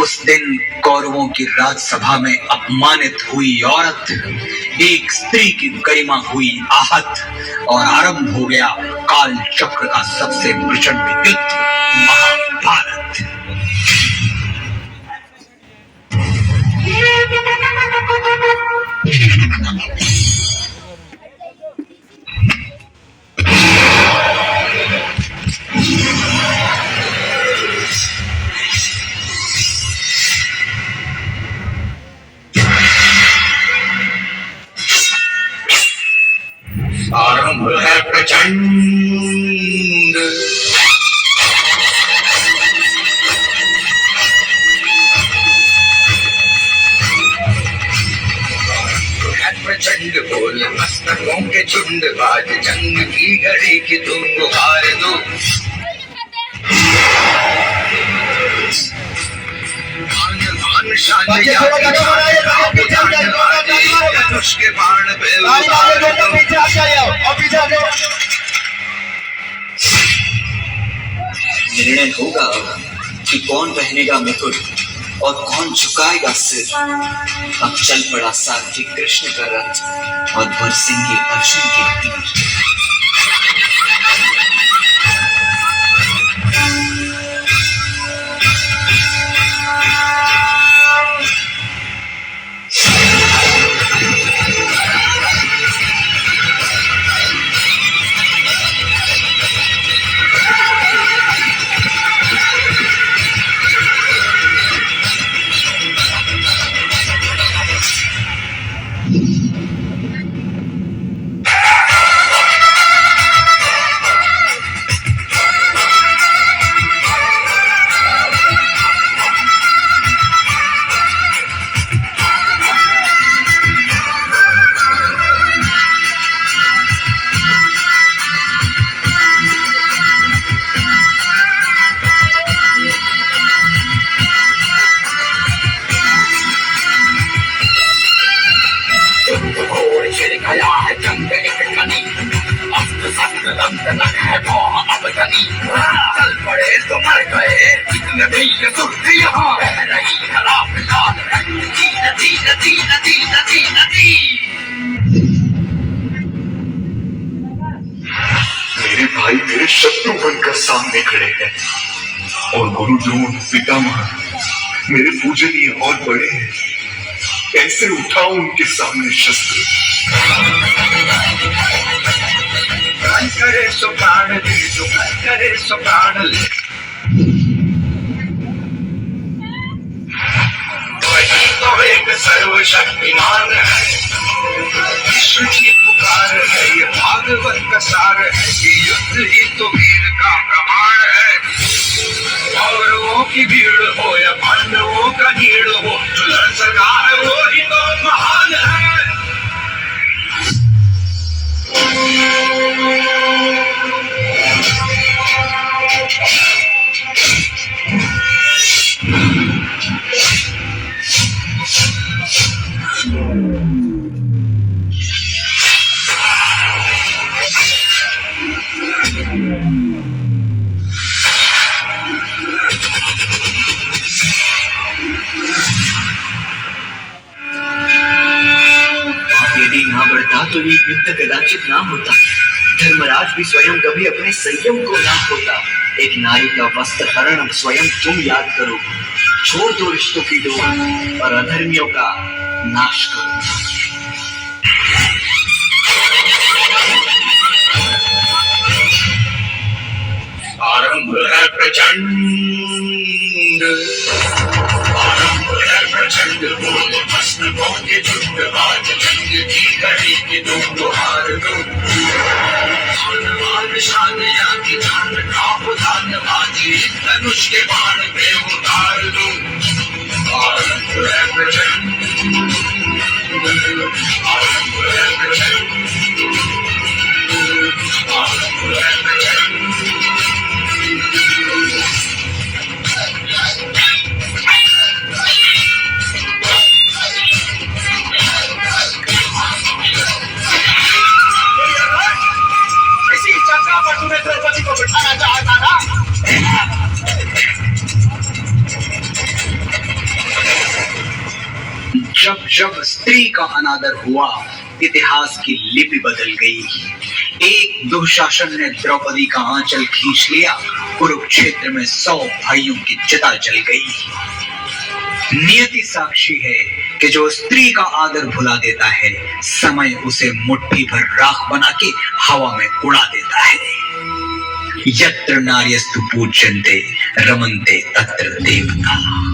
उस दिन कौरवों की राजसभा में अपमानित हुई औरत, एक स्त्री की गरिमा हुई आहत और आरंभ हो गया काल चक्र का सबसे प्रचंड युद्ध, महाभारत। आरंभ है प्रचंड, प्रचंड बोल मस्तकों के झुंड, आज जंग की घड़ी की तुम गुहार दो। के बाण पे निर्णय होगा कि कौन पहनेगा मुकुट और कौन झुकाएगा सिर। अब चल पड़ा सारथी कृष्ण का रथ और बरसेंगे अर्जुन के तीर। चल पड़े तो मर गए, नदी यहाँ बह रही खराब लाल नदी नदी नदी नदी नदी नदी। मेरे भाई मेरे शत्रु बनकर सामने खड़े हैं और गुरु द्रोण पितामह मेरे पूजनीय और बड़े हैं। कैसे उठाऊं उनके सामने शस्त्र? करे सो प्राण दे, जो करे सो प्राण ले। वही तो एक सर्वशक्तिमान है, विश्व की पुकार है, ये भागवत का सार है, ये युद्ध ही तो वीर का प्रमाण है। कौरवों की भीड़ हो या पांडवों का नीड़ हो, जो लड़ सका है वो ही तो महान है। यदि ना बढ़ता तो ये युद्ध कदाचित ना होता। धर्मराज भी स्वयं कभी अपने संयम को ना खोता। एक नारी का वस्त्र हरण स्वयं तुम याद करो। छोड़ दो रिश्तों की डोर और अधर्मियों का नाश करो। आरंभ है प्रचंड, आरंभ है प्रचंड बोल मस्तकों के झुंड, आज जंग की घड़ी की तुम गुहार दो। शान या की जान का उदान बाजी, धनुष के बाण पे उतार दो। आरंभ है प्रचंड, आरंभ है प्रचंड, आरंभ है प्रचंड। द्रौपदी को बिठाना चाहता था। जब जब स्त्री का अनादर हुआ, इतिहास की लिपि बदल गई। एक दुशासन ने द्रौपदी का आंचल खींच लिया, कुरुक्षेत्र में 100 भाइयों की चिता जल गई। नियति साक्षी है कि जो स्त्री का आदर भुला देता है, समय उसे मुट्ठी भर राख बना के हवा में उड़ा देता है। यत्र नार्यस्तु पूज्यन्ते रमन्ते तत्र देवता।